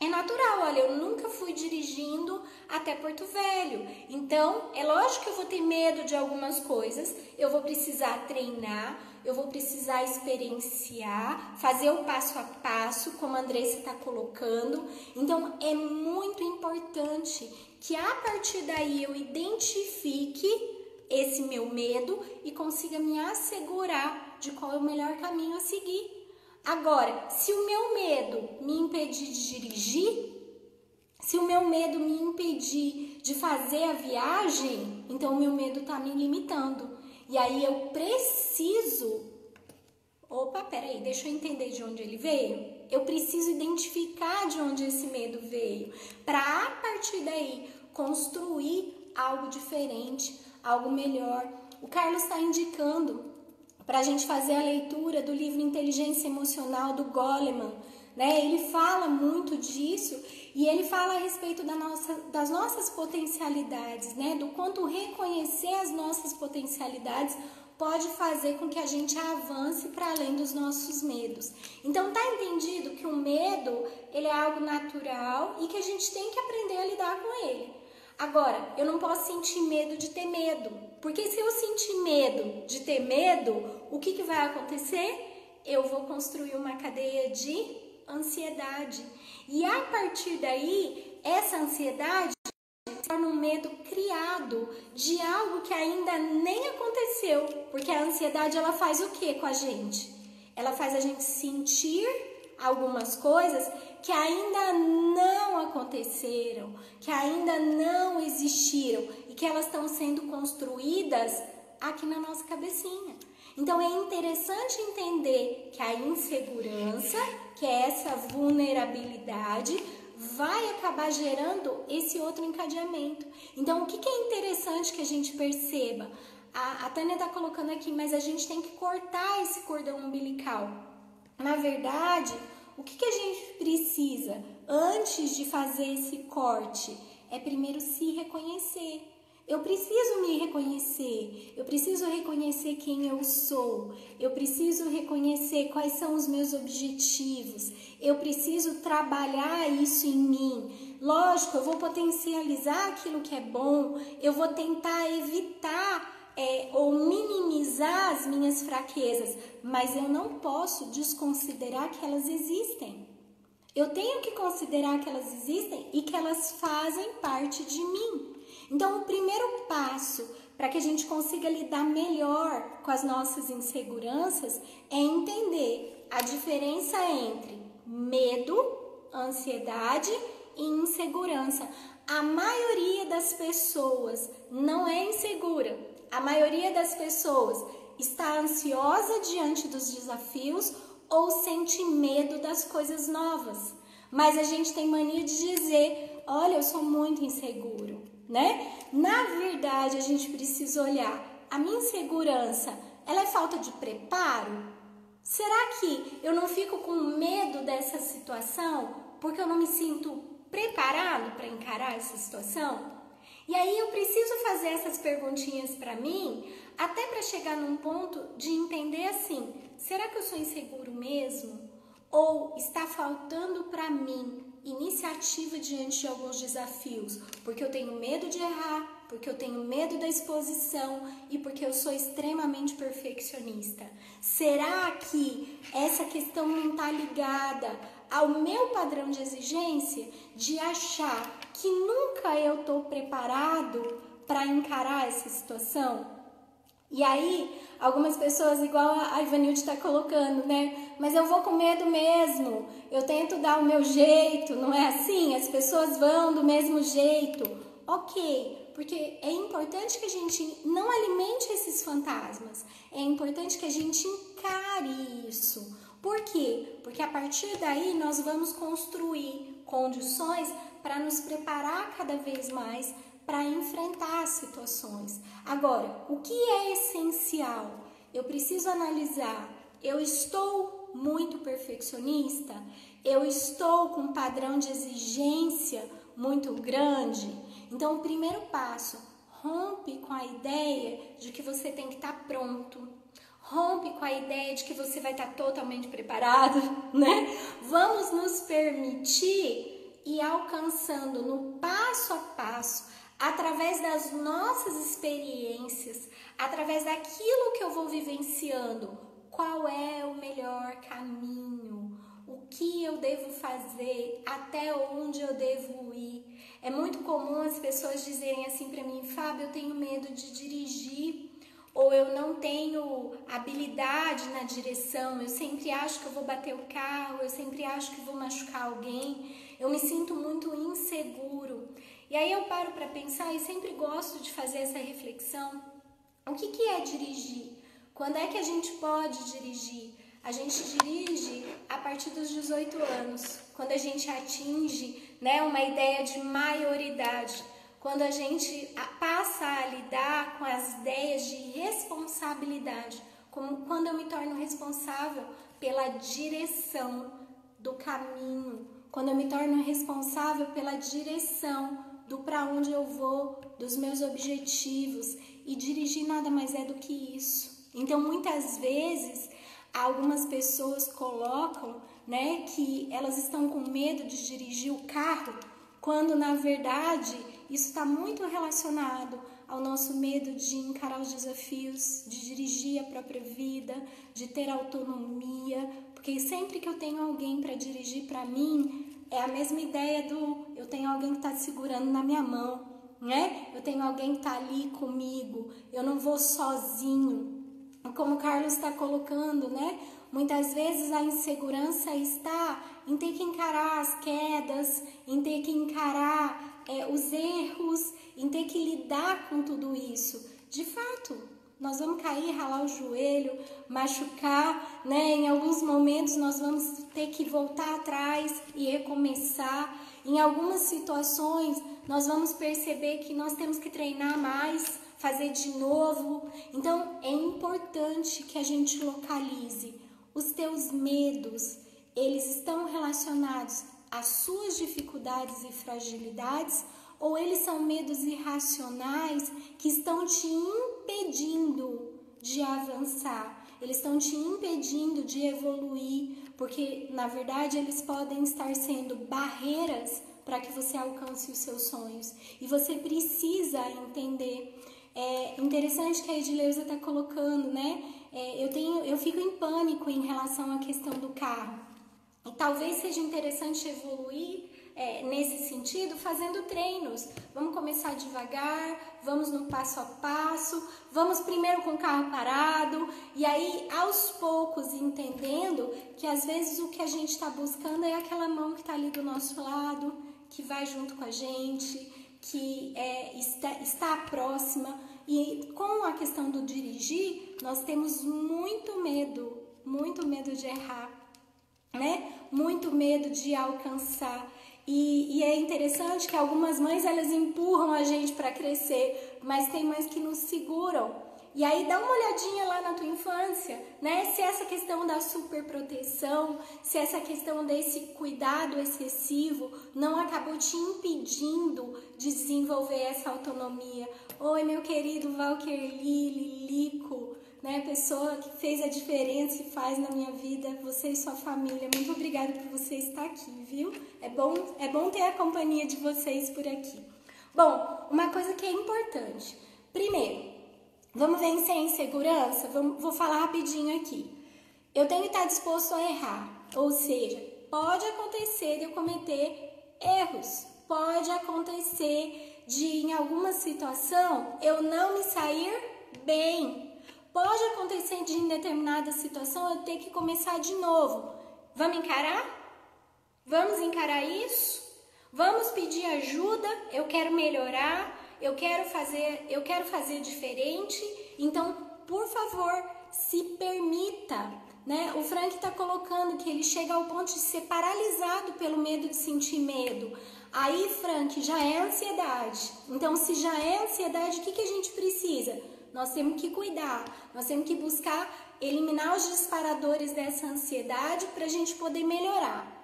É natural, olha, eu nunca fui dirigindo até Porto Velho, então é lógico que eu vou ter medo de algumas coisas, eu vou precisar treinar, eu vou precisar experienciar, fazer o passo a passo, como a Andressa está colocando. Então é muito importante que a partir daí eu identifique esse meu medo e consiga me assegurar de qual é o melhor caminho a seguir. Agora, se o meu medo me impedir de dirigir, se o meu medo me impedir de fazer a viagem, então o meu medo está me limitando. E aí eu preciso... Opa, peraí, deixa eu entender de onde ele veio. Eu preciso identificar de onde esse medo veio, para a partir daí construir algo diferente, algo melhor. O Carlos está indicando para a gente fazer a leitura do livro Inteligência Emocional do Goleman, né? Ele fala muito disso e ele fala a respeito das nossas potencialidades, né? Do quanto reconhecer as nossas potencialidades pode fazer com que a gente avance para além dos nossos medos. Então tá entendido que o medo, ele é algo natural e que a gente tem que aprender a lidar com ele. Agora, eu não posso sentir medo de ter medo, porque se eu sentir medo de ter medo, o que vai acontecer? Eu vou construir uma cadeia de ansiedade. E a partir daí, essa ansiedade se torna um medo criado de algo que ainda nem aconteceu, porque a ansiedade ela faz o que com a gente? Ela faz a gente sentir algumas coisas que ainda não aconteceram, que ainda não existiram e que elas estão sendo construídas aqui na nossa cabecinha. Então é interessante entender que a insegurança, que é essa vulnerabilidade, vai acabar gerando esse outro encadeamento. Então o que é interessante que a gente perceba? A Tânia está colocando aqui, mas a gente tem que cortar esse cordão umbilical. Na verdade, o que a gente precisa antes de fazer esse corte? É primeiro se reconhecer. Eu preciso me reconhecer, eu preciso reconhecer quem eu sou, eu preciso reconhecer quais são os meus objetivos, eu preciso trabalhar isso em mim. Lógico, eu vou potencializar aquilo que é bom, eu vou tentar evitar ou minimizar as minhas fraquezas, mas eu não posso desconsiderar que elas existem. Eu tenho que considerar que elas existem e que elas fazem parte de mim. Então, o primeiro passo para que a gente consiga lidar melhor com as nossas inseguranças é entender a diferença entre medo, ansiedade e insegurança. A maioria das pessoas não é insegura. A maioria das pessoas está ansiosa diante dos desafios ou sente medo das coisas novas. Mas a gente tem mania de dizer, olha, eu sou muito inseguro, né? Na verdade, a gente precisa olhar, a minha insegurança, ela é falta de preparo? Será que eu não fico com medo dessa situação porque eu não me sinto preparado para encarar essa situação? E aí eu preciso fazer essas perguntinhas para mim, até para chegar num ponto de entender assim, será que eu sou inseguro mesmo? Ou está faltando para mim iniciativa diante de alguns desafios? Porque eu tenho medo de errar, porque eu tenho medo da exposição e porque eu sou extremamente perfeccionista? Será que essa questão não está ligada ao meu padrão de exigência de achar que nunca eu estou preparado para encarar essa situação? E aí, algumas pessoas, igual a Ivanilde está colocando, né? Mas eu vou com medo mesmo, eu tento dar o meu jeito, não é assim? As pessoas vão do mesmo jeito. Ok, porque é importante que a gente não alimente esses fantasmas. É importante que a gente encare isso. Por quê? Porque a partir daí nós vamos construir condições para nos preparar cada vez mais para enfrentar as situações. Agora, o que é essencial? Eu preciso analisar, eu estou muito perfeccionista? Eu estou com um padrão de exigência muito grande? Então, o primeiro passo, rompe com a ideia de que você tem que estar pronto. Rompe com a ideia de que você vai estar totalmente preparado, né? Vamos nos permitir ir alcançando no passo a passo, através das nossas experiências, através daquilo que eu vou vivenciando, qual é o melhor caminho, o que eu devo fazer, até onde eu devo ir. É muito comum as pessoas dizerem assim para mim: Fábio, eu tenho medo de dirigir, ou eu não tenho habilidade na direção, eu sempre acho que eu vou bater o carro, eu sempre acho que vou machucar alguém, eu me sinto muito inseguro. E aí eu paro para pensar e sempre gosto de fazer essa reflexão. O que é dirigir? Quando é que a gente pode dirigir? A gente dirige a partir dos 18 anos, quando a gente atinge, né, uma ideia de maioridade, quando a gente passa a lidar com as ideias de responsabilidade, como quando eu me torno responsável pela direção do caminho, quando eu me torno responsável pela direção do para onde eu vou, dos meus objetivos, e dirigir nada mais é do que isso. Então, muitas vezes, algumas pessoas colocam, né, que elas estão com medo de dirigir o carro, quando, na verdade, isso está muito relacionado ao nosso medo de encarar os desafios, de dirigir a própria vida, de ter autonomia, porque sempre que eu tenho alguém para dirigir para mim, é a mesma ideia do eu tenho alguém que está segurando na minha mão, né? Eu tenho alguém que está ali comigo, eu não vou sozinho. Como o Carlos está colocando, né? Muitas vezes a insegurança está em ter que encarar as quedas, em ter que encarar os erros, em ter que lidar com tudo isso. De fato, nós vamos cair, ralar o joelho, machucar, né? Em alguns momentos nós vamos ter que voltar atrás e recomeçar. Em algumas situações nós vamos perceber que nós temos que treinar mais, fazer de novo. Então é importante que a gente localize os teus medos. Eles estão relacionados às suas dificuldades e fragilidades, ou eles são medos irracionais que estão te impedindo de avançar, eles estão te impedindo de evoluir, porque na verdade eles podem estar sendo barreiras para que você alcance os seus sonhos. E você precisa entender. É interessante que a Edileuza está colocando, né? Eu fico em pânico em relação à questão do carro. E talvez seja interessante evoluir nesse sentido, fazendo treinos. Vamos começar devagar, vamos no passo a passo, vamos primeiro com o carro parado, e aí aos poucos entendendo que às vezes o que a gente está buscando é aquela mão que está ali do nosso lado, que vai junto com a gente, que está próxima. E com a questão do dirigir, nós temos muito medo de errar, né? Muito medo de alcançar. E é interessante que algumas mães, elas empurram a gente para crescer, mas tem mães que nos seguram. E aí dá uma olhadinha lá na tua infância, né? Se essa questão da superproteção, se essa questão desse cuidado excessivo não acabou te impedindo de desenvolver essa autonomia. Oi, meu querido Valquerli, Lilico, né? Pessoa que fez a diferença e faz na minha vida, você e sua família. Muito obrigada por você estar aqui, viu? É bom ter a companhia de vocês por aqui. Bom, uma coisa que é importante. Primeiro, vamos vencer a insegurança? Vou falar rapidinho aqui. Eu tenho que estar disposto a errar, ou seja, pode acontecer de eu cometer erros, pode acontecer de em alguma situação eu não me sair bem, pode acontecer de em determinada situação eu ter que começar de novo. Vamos encarar? Vamos encarar isso? Vamos pedir ajuda? Eu quero melhorar, eu quero fazer diferente. Então, por favor, se permita, né? O Frank está colocando que ele chega ao ponto de ser paralisado pelo medo de sentir medo. Aí, Frank, já é ansiedade. Então, se já é ansiedade, o que a gente precisa? Nós temos que cuidar, nós temos que buscar eliminar os disparadores dessa ansiedade para a gente poder melhorar.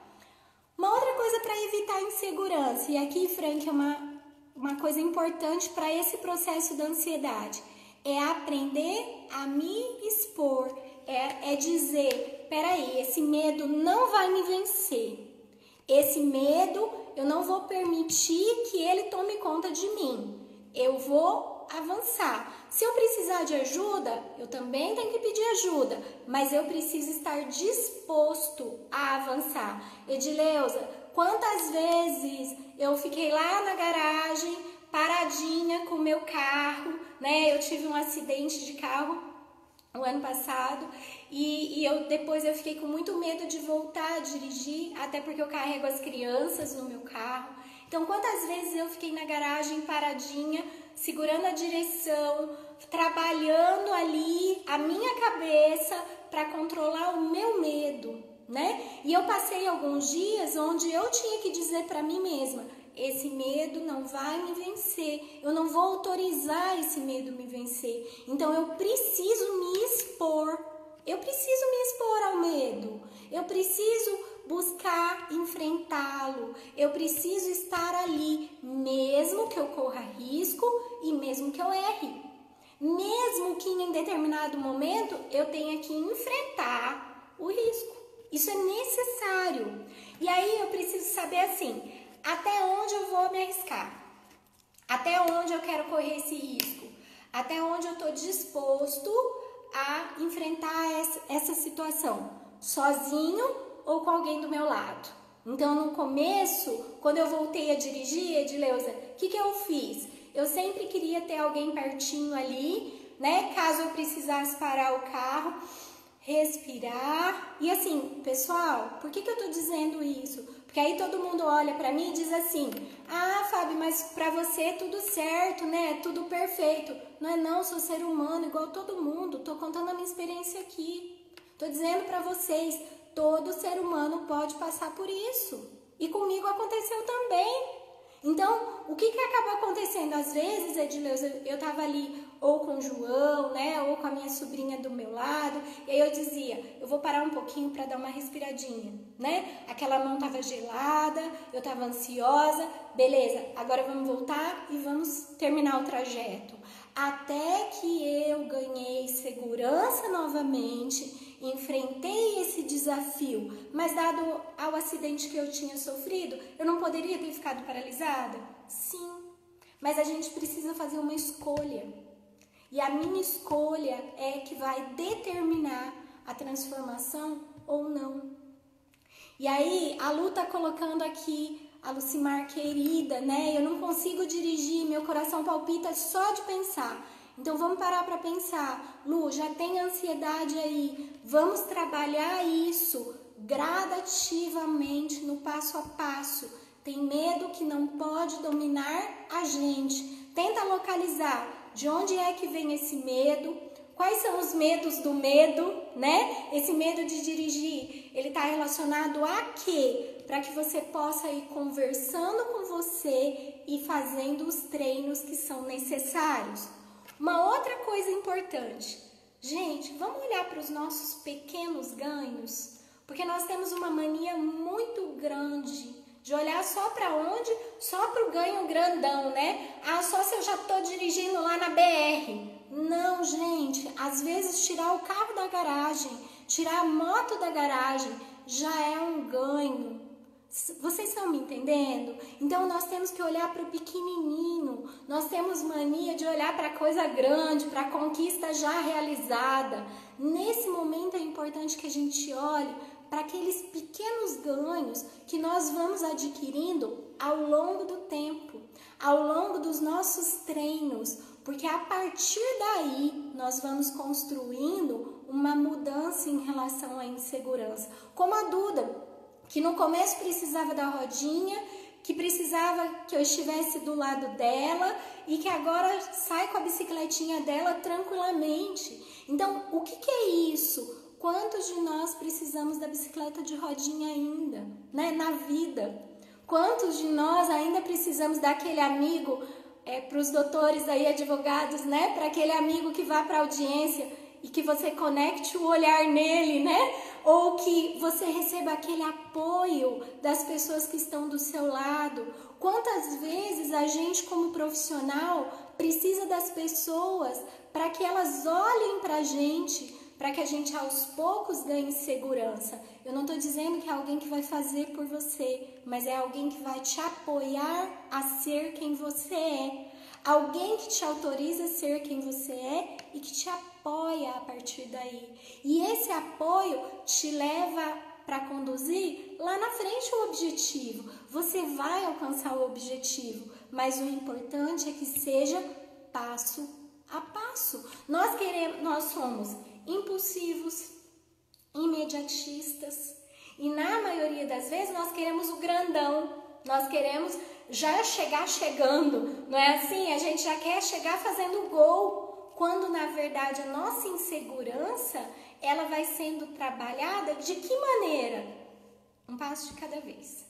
Uma outra coisa para evitar a insegurança, e aqui, Frank, é uma coisa importante para esse processo da ansiedade, é aprender a me expor, é dizer, peraí, esse medo não vai me vencer, esse medo eu não vou permitir que ele tome conta de mim, eu vou avançar. Se eu precisar de ajuda, eu também tenho que pedir ajuda, mas eu preciso estar disposto a avançar. Edileuza, quantas vezes eu fiquei lá na garagem, paradinha com o meu carro, né? Eu tive um acidente de carro o ano passado e depois eu fiquei com muito medo de voltar a dirigir, até porque eu carrego as crianças no meu carro. Então, quantas vezes eu fiquei na garagem paradinha, segurando a direção, trabalhando ali a minha cabeça para controlar o meu medo, né? E eu passei alguns dias onde eu tinha que dizer para mim mesma, esse medo não vai me vencer, eu não vou autorizar esse medo me vencer. Então eu preciso me expor ao medo, eu preciso buscar enfrentá-lo, eu preciso estar ali, mesmo que eu corra risco e mesmo que eu erre. Mesmo que em determinado momento eu tenha que enfrentar o risco. Isso é necessário. E aí eu preciso saber assim, até onde eu vou me arriscar? Até onde eu quero correr esse risco? Até onde eu estou disposto a enfrentar essa situação? Sozinho ou com alguém do meu lado? Então, no começo, quando eu voltei a dirigir, Edileuza, o que eu fiz? Eu sempre queria ter alguém pertinho ali, né? Caso eu precisasse parar o carro, respirar. E assim, pessoal, por que eu tô dizendo isso? Porque aí todo mundo olha pra mim e diz assim, ah, Fábio, mas pra você é tudo certo, né? Tudo perfeito. Não é não, sou ser humano igual todo mundo. Tô contando a minha experiência aqui. Tô dizendo pra vocês, todo ser humano pode passar por isso. E comigo aconteceu também. Então, o que acaba acontecendo? Às vezes, Edileuza, eu tava ali ou com o João, né, ou com a minha sobrinha do meu lado, e aí eu dizia, eu vou parar um pouquinho para dar uma respiradinha, né? Aquela mão tava gelada, eu tava ansiosa, beleza, agora vamos voltar e vamos terminar o trajeto. Até que eu ganhei segurança novamente, enfrentei esse desafio, mas dado ao acidente que eu tinha sofrido, eu não poderia ter ficado paralisada? Sim, mas a gente precisa fazer uma escolha. E a minha escolha é que vai determinar a transformação ou não. E aí, a Lu tá colocando aqui, a Lucimar querida, né? Eu não consigo dirigir, meu coração palpita só de pensar. Então, vamos parar para pensar. Lu, já tem ansiedade aí. Vamos trabalhar isso gradativamente, no passo a passo. Tem medo que não pode dominar a gente. Tenta localizar de onde é que vem esse medo, quais são os medos do medo, né? Esse medo de dirigir, ele está relacionado a quê? Para que você possa ir conversando com você e fazendo os treinos que são necessários. Uma outra coisa importante, gente, vamos olhar para os nossos pequenos ganhos, porque nós temos uma mania muito grande de olhar só para onde? Só para o ganho grandão, né? Ah, só se eu já estou dirigindo lá na BR. Não, gente, às vezes tirar o carro da garagem, tirar a moto da garagem já é um ganho. Vocês estão me entendendo? Então nós temos que olhar para o pequenininho, nós temos mania de olhar para a coisa grande, para a conquista já realizada. Nesse momento é importante que a gente olhe para aqueles pequenos ganhos que nós vamos adquirindo ao longo do tempo, ao longo dos nossos treinos, porque a partir daí nós vamos construindo uma mudança em relação à insegurança. Como a Duda, que no começo precisava da rodinha, que precisava que eu estivesse do lado dela e que agora sai com a bicicletinha dela tranquilamente. Então, o que é isso? Quantos de nós precisamos da bicicleta de rodinha ainda, né, na vida? Quantos de nós ainda precisamos daquele amigo, para os doutores aí, advogados, né, para aquele amigo que vá para a audiência e que você conecte o olhar nele, né? Ou que você receba aquele apoio das pessoas que estão do seu lado. Quantas vezes a gente, como profissional, precisa das pessoas para que elas olhem para a gente, para que a gente aos poucos ganhe segurança. Eu não estou dizendo que é alguém que vai fazer por você, mas é alguém que vai te apoiar a ser quem você é. Alguém que te autoriza a ser quem você é e que te apoia a partir daí. E esse apoio te leva para conduzir lá na frente o objetivo. Você vai alcançar o objetivo, mas o importante é que seja passo a passo. Nós somos impulsivos, imediatistas e na maioria das vezes nós queremos o grandão. Nós queremos já chegar chegando, não é assim? A gente já quer chegar fazendo gol, quando na verdade a nossa insegurança, ela vai sendo trabalhada de que maneira? Um passo de cada vez.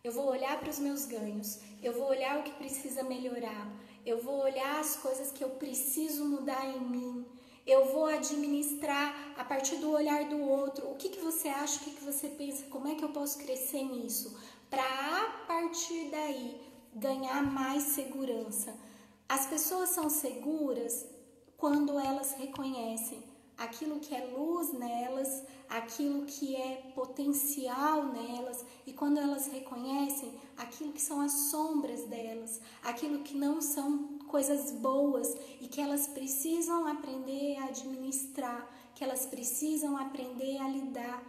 Eu vou olhar para os meus ganhos, eu vou olhar o que precisa melhorar, eu vou olhar as coisas que eu preciso mudar em mim, eu vou administrar a partir do olhar do outro. O que você acha, o que você pensa, como é que eu posso crescer nisso? Para a partir daí ganhar mais segurança. As pessoas são seguras quando elas reconhecem aquilo que é luz nelas, aquilo que é potencial nelas, e quando elas reconhecem aquilo que são as sombras delas, aquilo que não são coisas boas e que elas precisam aprender a administrar, que elas precisam aprender a lidar.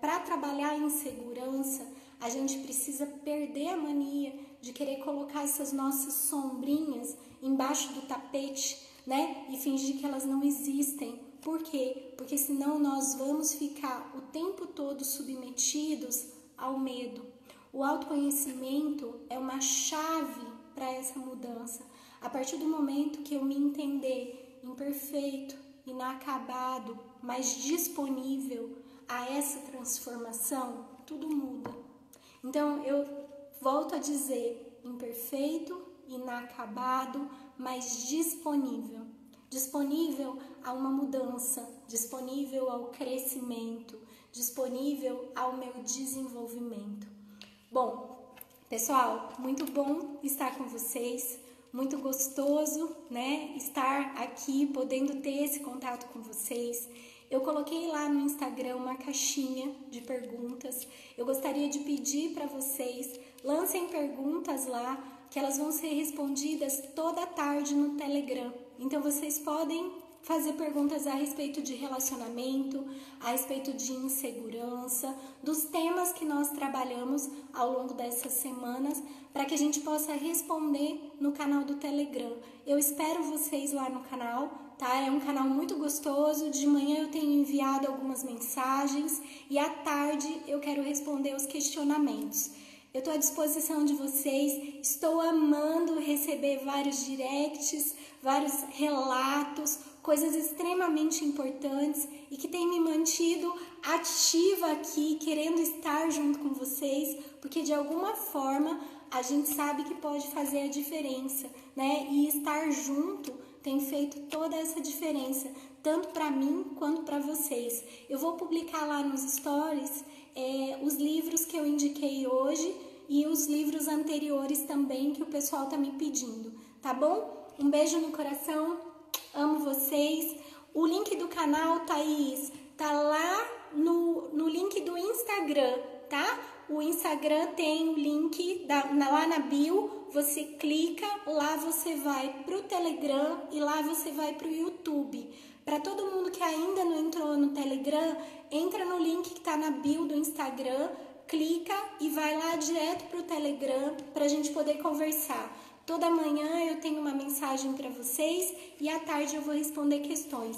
Para trabalhar em segurança, a gente precisa perder a mania de querer colocar essas nossas sombrinhas embaixo do tapete, né? E fingir que elas não existem. Por quê? Porque senão nós vamos ficar o tempo todo submetidos ao medo. O autoconhecimento é uma chave para essa mudança. A partir do momento que eu me entender imperfeito, inacabado, mas disponível a essa transformação, tudo muda. Então, eu volto a dizer, imperfeito, inacabado, mas disponível. Disponível a uma mudança, disponível ao crescimento, disponível ao meu desenvolvimento. Bom, pessoal, muito bom estar com vocês, muito gostoso, né, estar aqui, podendo ter esse contato com vocês. Eu coloquei lá no Instagram uma caixinha de perguntas. Eu gostaria de pedir para vocês, lancem perguntas lá, que elas vão ser respondidas toda tarde no Telegram. Então vocês podem fazer perguntas a respeito de relacionamento, a respeito de insegurança, dos temas que nós trabalhamos ao longo dessas semanas, para que a gente possa responder no canal do Telegram. Eu espero vocês lá no canal, tá? É um canal muito gostoso. De manhã eu tenho enviado algumas mensagens e à tarde eu quero responder os questionamentos. Eu estou à disposição de vocês, estou amando receber vários directs, vários relatos, coisas extremamente importantes e que tem me mantido ativa aqui, querendo estar junto com vocês, porque de alguma forma a gente sabe que pode fazer a diferença, né? E estar junto tem feito toda essa diferença, tanto para mim quanto para vocês. Eu vou publicar lá nos stories os livros que eu indiquei hoje e os livros anteriores também que o pessoal tá me pedindo, tá bom? Um beijo no coração, amo vocês. O link do canal, Thaís, tá lá no link do Instagram, tá? O Instagram Instagram tem o link lá na bio, você clica, lá você vai pro Telegram e lá você vai pro YouTube. Para todo mundo que ainda não entrou no Telegram, entra no link que tá na bio do Instagram, clica e vai lá direto pro Telegram pra gente poder conversar. Toda manhã eu tenho uma mensagem para vocês e à tarde eu vou responder questões.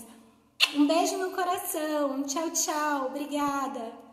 Um beijo no coração, tchau, tchau, obrigada!